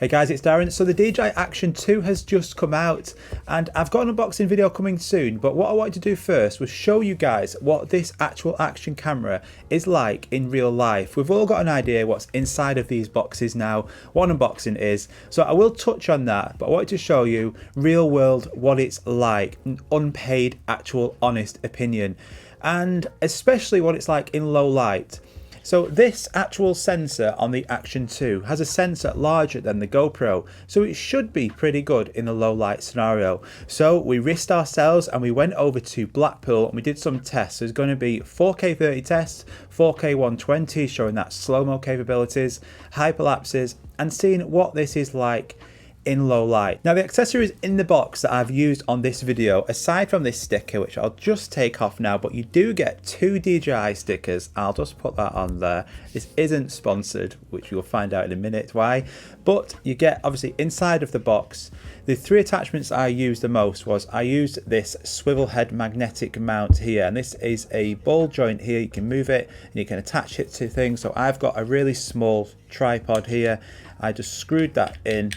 Hey guys, it's Darren. So the DJI Action 2 has just come out and I've got an unboxing video coming soon, but what I wanted to do first was show you guys what this actual action camera is like in real life. We've all got an idea what's inside of these boxes now, what an unboxing is, so I will touch on that, but I wanted to show you real world what it's like, an unpaid, actual, honest opinion, and especially what it's like in low light. So this actual sensor on the Action 2 has a sensor larger than the GoPro, so it should be pretty good in a low light scenario. So we risked ourselves and we went over to Blackpool and we did some tests. There's going to be 4K 30 tests, 4K 120 showing that slow-mo capabilities, hyperlapses, and seeing what this is like in low light. Now the accessories in the box that I've used on this video, aside from this sticker which I'll just take off now, but you do get 2 DJI stickers. I'll just put that on there. This isn't sponsored, which you'll find out in a minute why, but you get obviously inside of the box. The 3 attachments I used the most was I used this swivel head magnetic mount here, and this is a ball joint here. You can move it and you can attach it to things. So I've got a really small tripod here. I just screwed that in.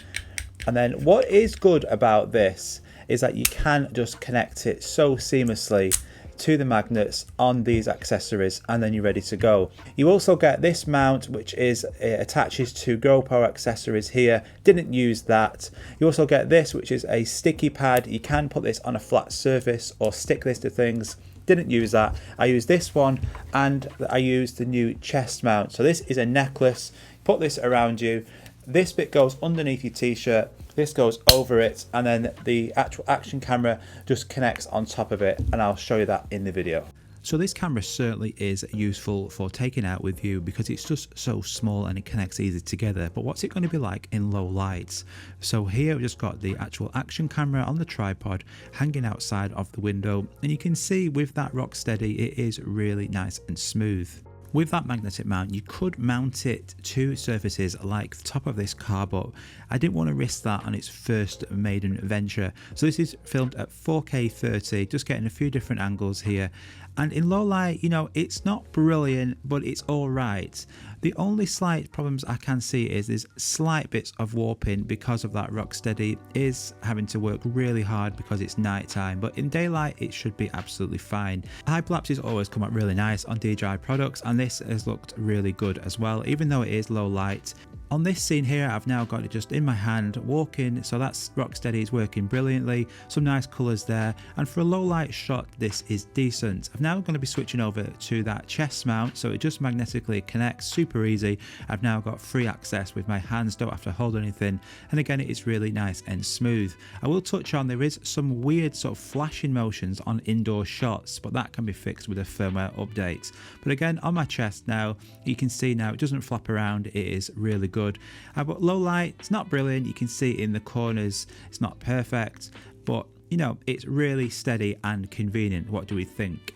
And then what is good about this is that you can just connect it so seamlessly to the magnets on these accessories, and then you're ready to go. You also get this mount which is attaches to GoPro accessories here. Didn't use that. You also get this which is a sticky pad. You can put this on a flat surface or stick this to things. Didn't use that. I used this one, and I used the new chest mount. So this is a necklace. Put this around you. This bit goes underneath your t-shirt, this goes over it, and then the actual action camera just connects on top of it, and I'll show you that in the video. So this camera certainly is useful for taking out with you because it's just so small and it connects easy together. But what's it going to be like in low lights? So here we've just got the actual action camera on the tripod hanging outside of the window, and you can see with that rock steady it is really nice and smooth. With that magnetic mount, you could mount it to surfaces like the top of this car, but I didn't want to risk that on its first maiden venture. So this is filmed at 4K 30, just getting a few different angles here. And in low light, you know, it's not brilliant, but it's all right. The only slight problems I can see is there's slight bits of warping because of that rock steady is having to work really hard because it's nighttime, but in daylight it should be absolutely fine. Hyperlapses always come out really nice on DJI products, and this has looked really good as well, even though it is low light. On this scene here, I've now got it just in my hand, walking, so that's rock steady is working brilliantly, some nice colours there, and for a low light shot, this is decent. I'm now going to be switching over to that chest mount, so it just magnetically connects, super easy. I've now got free access with my hands, don't have to hold anything, and again, it is really nice and smooth. I will touch on there is some weird sort of flashing motions on indoor shots, but that can be fixed with a firmware update. But again, on my chest now, you can see now it doesn't flap around, it is really good. But low light, it's not brilliant. You can see in the corners it's not perfect, but you know, it's really steady and convenient. What do we think?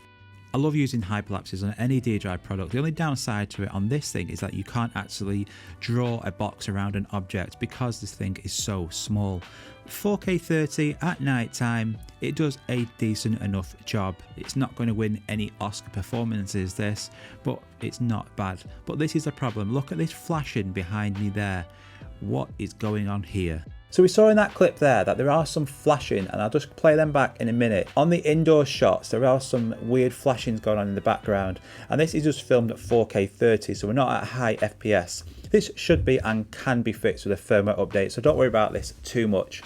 I love using hyperlapses on any DJI product. The only downside to it on this thing is that you can't actually draw a box around an object because this thing is so small. 4K 30 at night time, it does a decent enough job. It's not going to win any Oscar performances this, but it's not bad. But this is a problem. Look at this flashing behind me there. What is going on here? So we saw in that clip there that there are some flashing, and I'll just play them back in a minute. On the indoor shots, there are some weird flashings going on in the background, and this is just filmed at 4K 30, so we're not at high FPS. This should be and can be fixed with a firmware update, so don't worry about this too much.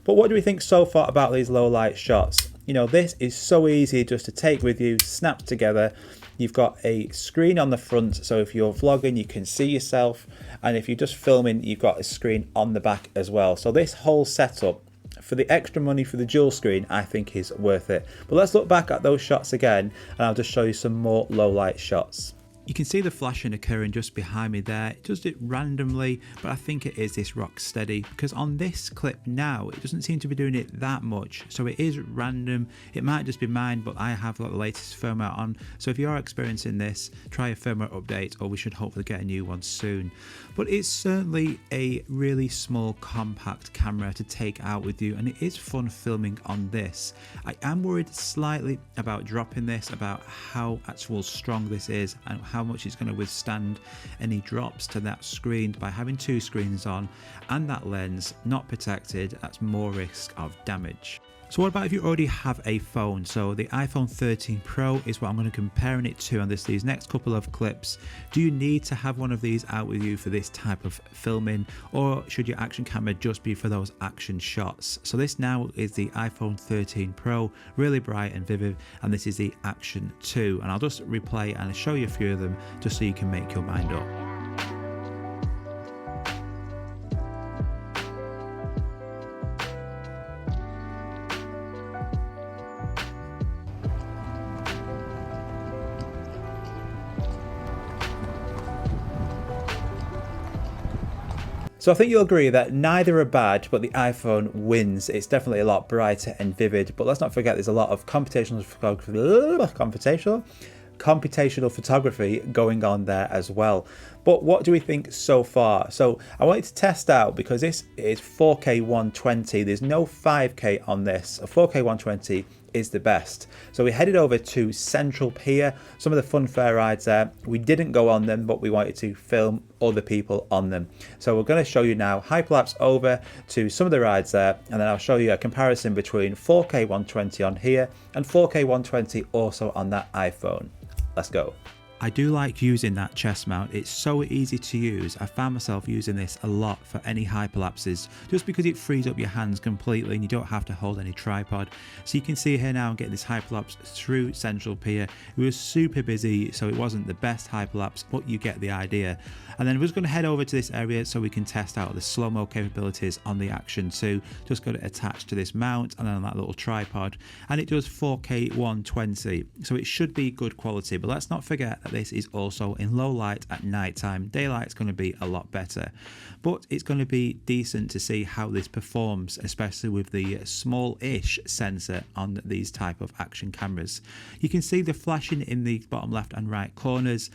But what do we think so far about these low light shots? You know, this is so easy just to take with you, snap together. You've got a screen on the front, so if you're vlogging you can see yourself, and if you're just filming you've got a screen on the back as well. So this whole setup, for the extra money for the dual screen, I think is worth it. But let's look back at those shots again, and I'll just show you some more low light shots. You can see the flashing occurring just behind me there. It does it randomly, but I think it is this rock steady, because on this clip now, it doesn't seem to be doing it that much. So it is random. It might just be mine, but I have got the latest firmware on. So if you are experiencing this, try a firmware update, or we should hopefully get a new one soon. But it's certainly a really small, compact camera to take out with you, and it is fun filming on this. I am worried slightly about dropping this, about how actual strong this is and how much it's going to withstand any drops to that screen. By having two screens on and that lens not protected, that's more risk of damage. So what about if you already have a phone? So the iPhone 13 Pro is what I'm going to compare it to on these next couple of clips. Do you need to have one of these out with you for this type of filming, or should your action camera just be for those action shots? So this now is the iPhone 13 Pro, really bright and vivid, and this is the Action 2, and I'll just replay and show you a few of them just so you can make your mind up. So I think you'll agree that neither are bad, but the iPhone wins. It's definitely a lot brighter and vivid, but let's not forget there's a lot of computational photography going on there as well. But what do we think so far? So I wanted to test out, because this is 4K 120. There's no 5K on this. A 4K 120 is the best. So we headed over to Central Pier, some of the fun fair rides there. We didn't go on them, but we wanted to film other people on them. So we're going to show you now Hyperlapse over to some of the rides there, and then I'll show you a comparison between 4K 120 on here and 4K 120 also on that iPhone. Let's go. I do like using that chest mount. It's so easy to use. I found myself using this a lot for any hyperlapses, just because it frees up your hands completely and you don't have to hold any tripod. So you can see here now I'm getting this hyperlapse through Central Pier. It was super busy, so it wasn't the best hyperlapse, but you get the idea. And then we're just going to head over to this area so we can test out the slow-mo capabilities on the Action 2. Just got it attached to this mount and then on that little tripod, and it does 4K 120, so it should be good quality. But let's not forget that this is also in low light at night time. Daylight's going to be a lot better, but it's going to be decent to see how this performs, especially with the small-ish sensor on these type of action cameras. You can see the flashing in the bottom left and right corners.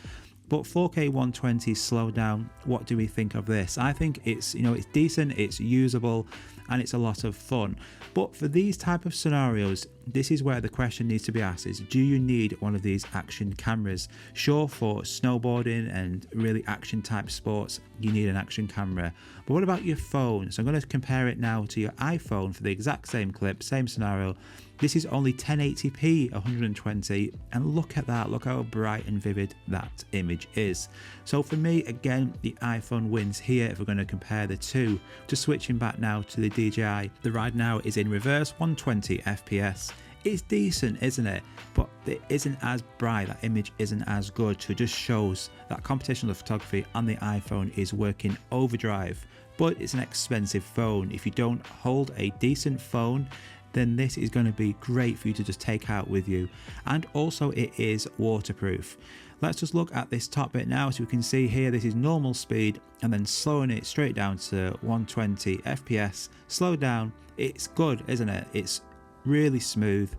But 4K 120 slow down, what do we think of this? I think it's, it's decent, it's usable, and it's a lot of fun. But for these type of scenarios, this is where the question needs to be asked is, do you need one of these action cameras? Sure, for snowboarding and really action type sports, you need an action camera. But what about your phone? So I'm going to compare it now to your iPhone for the exact same clip, same scenario. This is only 1080p 120, and look at that, look how bright and vivid that image is. So for me, again, the iPhone wins here if we're going to compare the two. Just switching back now to the DJI, the ride now is in reverse 120 FPS. It's decent, isn't it? But it isn't as bright, that image isn't as good, so it just shows that computational photography on the iPhone is working overdrive. But it's an expensive phone. If you don't hold a decent phone, then this is going to be great for you to just take out with you. And also it is waterproof. Let's just look at this top bit now. So we can see here, this is normal speed, and then slowing it straight down to 120 FPS, slow down. It's good, isn't it? It's really smooth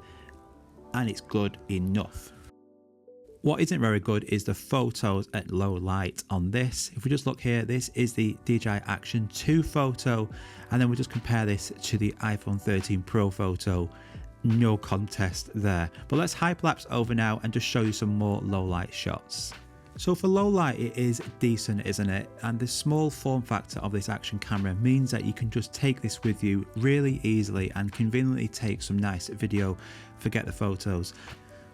and it's good enough. What isn't very good is the photos at low light on this. If we just look here, this is the DJI Action 2 photo, and then we just compare this to the iPhone 13 Pro photo. No contest there. But let's hyperlapse over now and just show you some more low light shots. So for low light, it is decent, isn't it? And the small form factor of this action camera means that you can just take this with you really easily and conveniently take some nice video, forget the photos.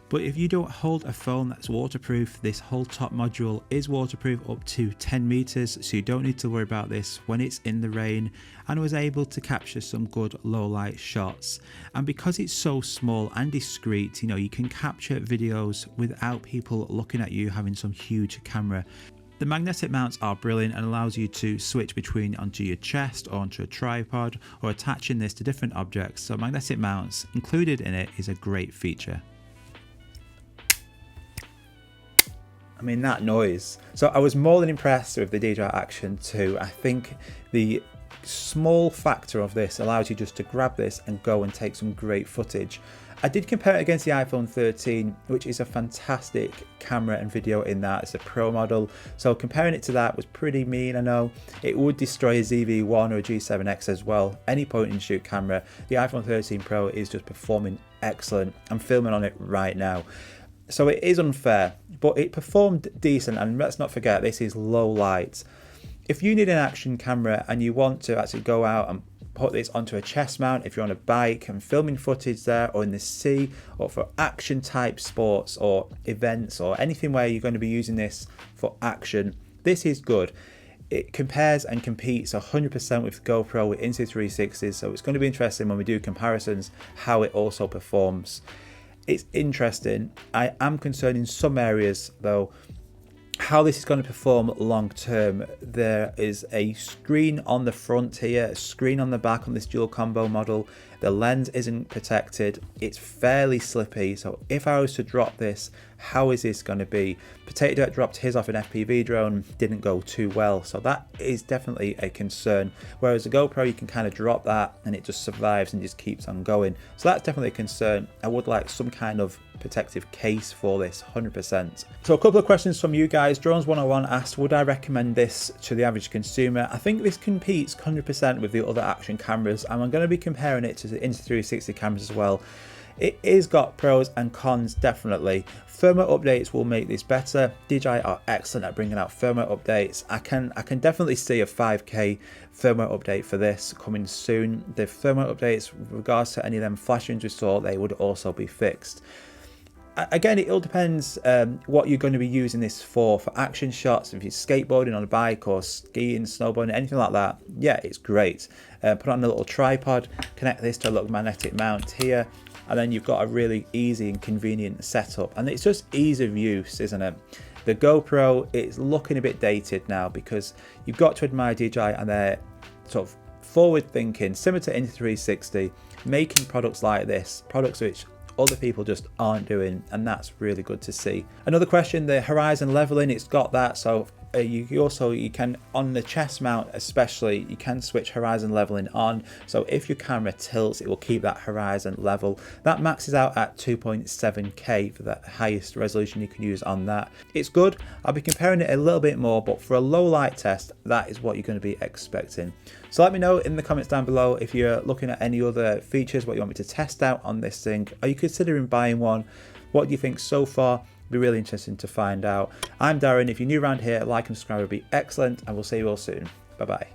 But if you don't hold a phone that's waterproof, this whole top module is waterproof up to 10 meters, so you don't need to worry about this when it's in the rain, and was able to capture some good low light shots. And because it's so small and discreet, you can capture videos without people looking at you having some huge camera. The magnetic mounts are brilliant and allows you to switch between onto your chest or onto a tripod, or attaching this to different objects. So magnetic mounts included in it is a great feature. I mean, that noise. So I was more than impressed with the DJI Action 2. I think the small factor of this allows you just to grab this and go and take some great footage. I did compare it against the iPhone 13, which is a fantastic camera and video in that. It's a Pro model. So comparing it to that was pretty mean, I know. It would destroy a ZV-1 or a G7X as well. Any point and shoot camera. The iPhone 13 Pro is just performing excellent. I'm filming on it right now. So it is unfair, but it performed decent. And let's not forget, this is low light. If you need an action camera and you want to actually go out and put this onto a chest mount, if you're on a bike and filming footage there, or in the sea, or for action type sports or events or anything where you're going to be using this for action, this is good. It compares and competes 100% with GoPro, with Insta360s, so it's going to be interesting when we do comparisons how it also performs. It's interesting. I am concerned in some areas though how this is going to perform long term. There is a screen on the front here, a screen on the back on this dual combo model. The lens isn't protected, it's fairly slippy, so if I was to drop this, how is this going to be? Potato Dirt dropped his off an FPV drone, didn't go too well, so that is definitely a concern. Whereas a GoPro, you can kind of drop that and it just survives and just keeps on going. So that's definitely a concern. I would like some kind of protective case for this, 100%. So a couple of questions from you guys. Drones 101 asked, would I recommend this to the average consumer? I think this competes 100% with the other action cameras, and I'm going to be comparing it to the Insta360 cameras as well. It is got pros and cons, definitely. Firmware updates will make this better. DJI are excellent at bringing out firmware updates. I can definitely see a 5K firmware update for this coming soon. The firmware updates, with regards to any of them flashings we saw, they would also be fixed. Again, it all depends what you're going to be using this for action shots. If you're skateboarding on a bike or skiing, snowboarding, anything like that, yeah, it's great. Put on a little tripod, connect this to a little magnetic mount here, and then you've got a really easy and convenient setup. And it's just ease of use, isn't it? The GoPro, it's looking a bit dated now, because you've got to admire DJI and their sort of forward thinking, similar to Insta360, making products like this, products which other people just aren't doing, and that's really good to see. Another question, the horizon leveling, it's got that, so you can on the chest mount especially, you can switch horizon leveling on, so if your camera tilts it will keep that horizon level. That maxes out at 2.7K for the highest resolution you can use on that. It's good. I'll be comparing it a little bit more, but for a low light test, that is what you're going to be expecting. So let me know in the comments down below if you're looking at any other features, what you want me to test out on this thing. Are you considering buying one? What do you think so far? Be really interesting to find out. I'm Darren. If you're new around here, like and subscribe would be excellent, and we'll see you all soon. Bye bye.